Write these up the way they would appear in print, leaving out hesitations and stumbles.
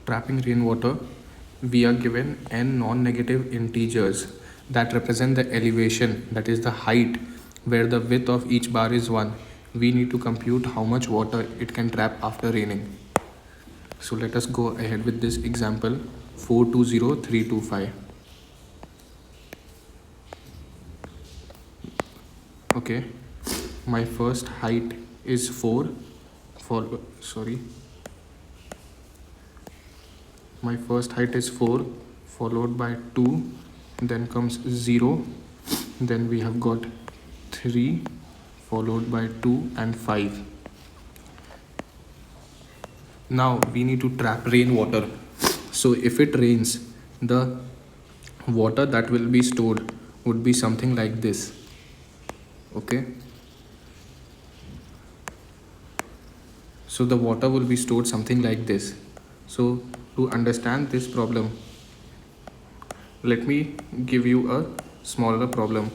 trapping rainwater, we are given n non-negative integers that represent the elevation, that is the height, where the width of each bar is 1. We need to compute how much water it can trap after raining. So let us go ahead with this example 420325. Okay, my first height is 4 my first height is 4 followed by 2, then comes 0, then we have got 3 followed by 2 and 5. Now we need to trap rainwater. So if it rains, the water that will be stored would be something like this. Okay, so the water will be stored something like this. So to understand this problem, let me give you a smaller problem.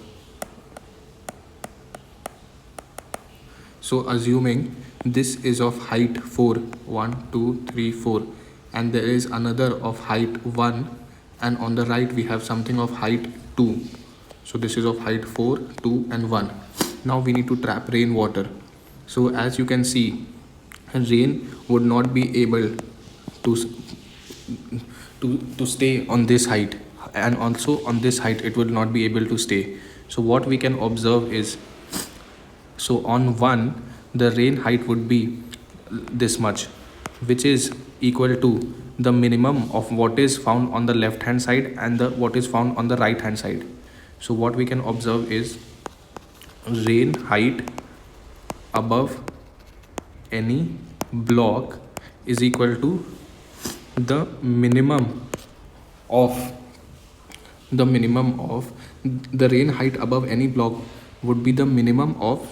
So assuming this is of height 4, 1, 2, 3, 4, and there is another of height 1, and on the right we have something of height 2. So this is of height 4, 2 and 1. Now we need to trap rainwater. So as you can see, rain would not be able to stay on this height, and also on this height it would not be able to stay. So what we can observe is, so on 1 the rain height would be this much, which is equal to the minimum of what is found on the left hand side and what is found on the right hand side. So what we can observe is rain height above any block is equal to the minimum of the rain height above any block would be the minimum of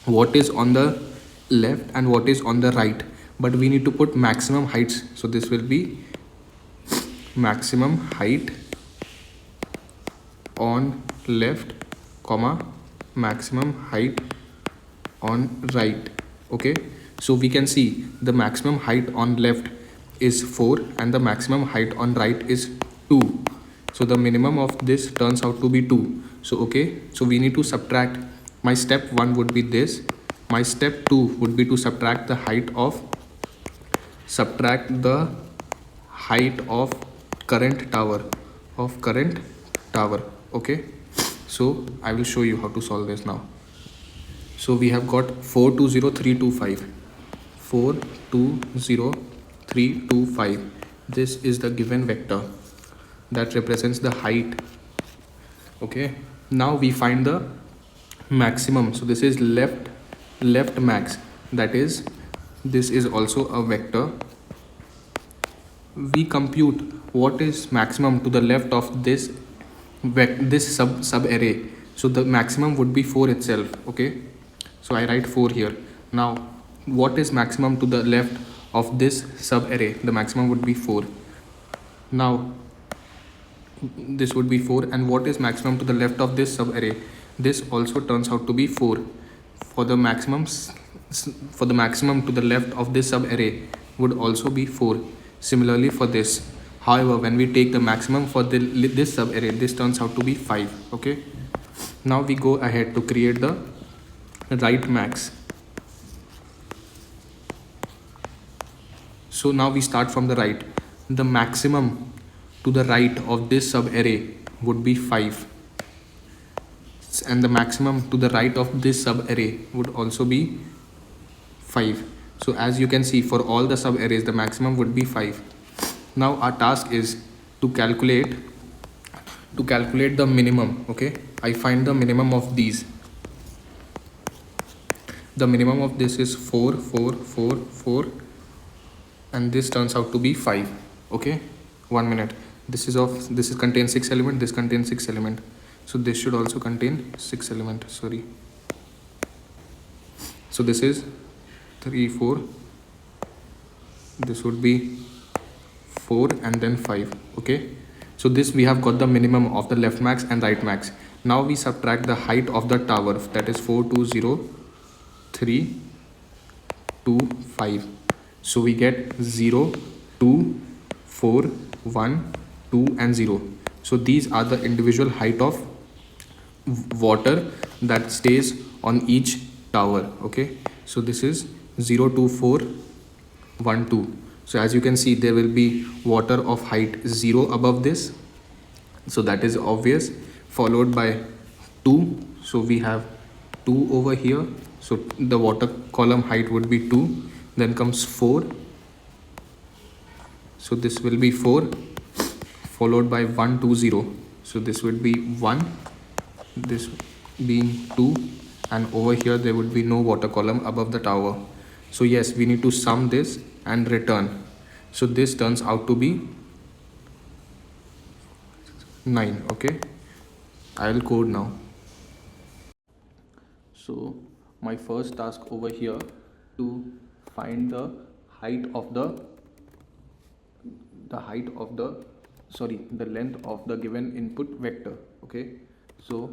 what is on the left and what is on the right, but we need to put maximum heights. So this will be maximum height on left comma maximum height on right. Okay, so we can see the maximum height on left is 4 and the maximum height on right is 2. So the minimum of this turns out to be 2. So okay, so we need to subtract. My step 1 would be this. My step 2 would be to subtract the height of current tower. Okay, so I will show you how to solve this now. So we have got 420325. 420325. This is the given vector that represents the height. Okay, now we find the maximum. So this is left max, that is, this is also a vector. We compute what is maximum to the left of this sub array. So the maximum would be 4 itself. Okay, so I write 4 here. Now what is maximum to the left of this sub array? The maximum would be 4. Now this would be 4, and what is maximum to the left of this sub array? This also turns out to be 4. For the maximum to the left of this sub array would also be 4. Similarly for this. However, when we take the maximum for this sub array, this turns out to be 5. Okay, now we go ahead to create the right max. So now we start from the right. The maximum to the right of this sub array would be 5, and the maximum to the right of this sub array would also be 5. So as you can see, for all the sub arrays the maximum would be 5. Now our task is to calculate the minimum. Okay, I find the minimum of these. The minimum of this is 4, 4, 4, 4, and this turns out to be 5. Okay, 1 minute. This contains 6 element, this contains 6 element. So this should also contain 6 element. Sorry. So this is 3, 4. This would be 4 and then 5. Okay, so this we have got the minimum of the left max and right max. Now we subtract the height of the tower, that is 420325. So we get 0, 2, 4, 1, 2 and 0. So these are the individual height of water that stays on each tower. Okay, so this is 0, 2, 4, 1, 2. So as you can see, there will be water of height 0 above this, so that is obvious, followed by 2. So we have 2 over here, so the water column height would be 2. Then comes 4, so this will be 4, followed by 1, 2, 0. So this would be 1, this being 2, and over here there would be no water column above the tower. So yes, we need to sum this and return. So this turns out to be 9. Okay, I'll code now. So my first task over here to find the height of the length of the given input vector. Okay, so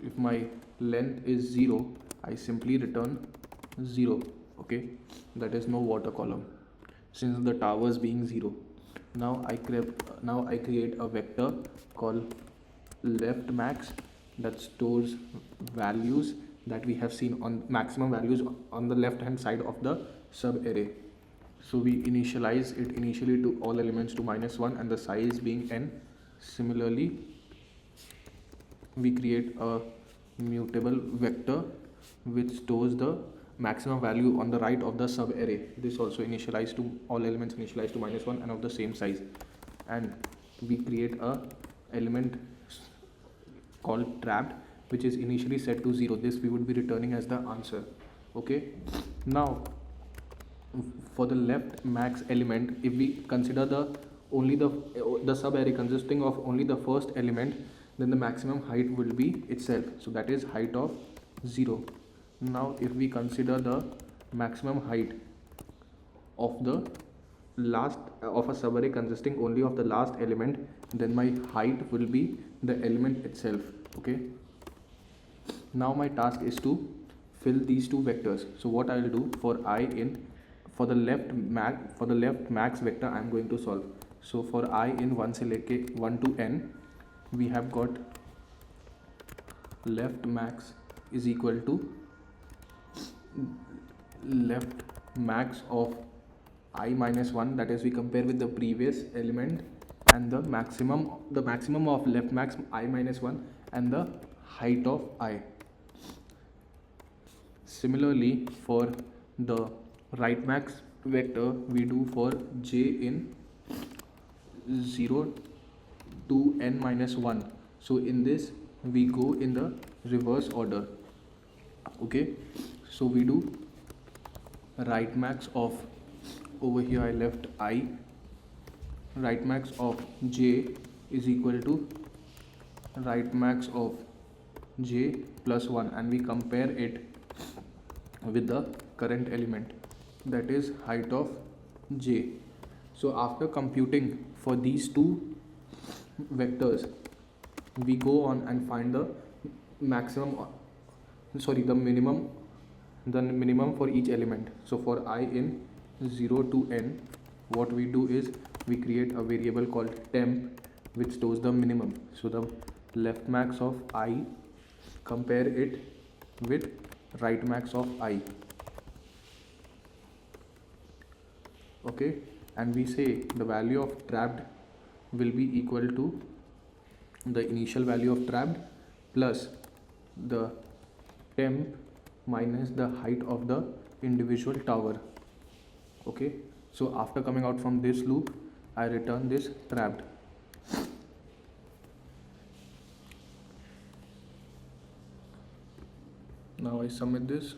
if my length is 0, I simply return 0. Okay, that is no water column since the tower is being 0. Now I create a vector called left max that stores values that we have seen on maximum values on the left hand side of the sub array. So we initialize it initially to all elements to -1 and the size being n. Similarly, we create a mutable vector which stores the maximum value on the right of the sub array. This also initialized to all elements initialized to -1 and of the same size. And we create a element called trapped which is initially set to 0. This we would be returning as the answer. Okay, now for the left max element, if we consider the sub array consisting of only the first element, then the maximum height will be itself, so that is height of 0. Now if we consider the maximum height of the last of a sub array consisting only of the last element, then my height will be the element itself. Okay, now my task is to fill these two vectors. So what I will do for the left max vector I am going to solve. So for I in 1 से लेके 1 to n, we have got left max is equal to left max of I minus 1, that is we compare with the previous element, and the maximum of left max I minus 1 and the height of I. Similarly, for the right max vector we do for j in 0 to n minus 1. So in this we go in the reverse order. Okay, so we do right max of, over here I left I, right max of j is equal to right max of j plus 1, and we compare it with the current element, that is height of j. So after computing for these two vectors, we go on and find the minimum for each element. So for I in 0 to n, what we do is we create a variable called temp which stores the minimum. So the left max of I, compare it with right max of I. Okay, and we say the value of trapped will be equal to the initial value of trapped plus the temp minus the height of the individual tower. Okay, so after coming out from this loop, I return this trapped. Now I submit this.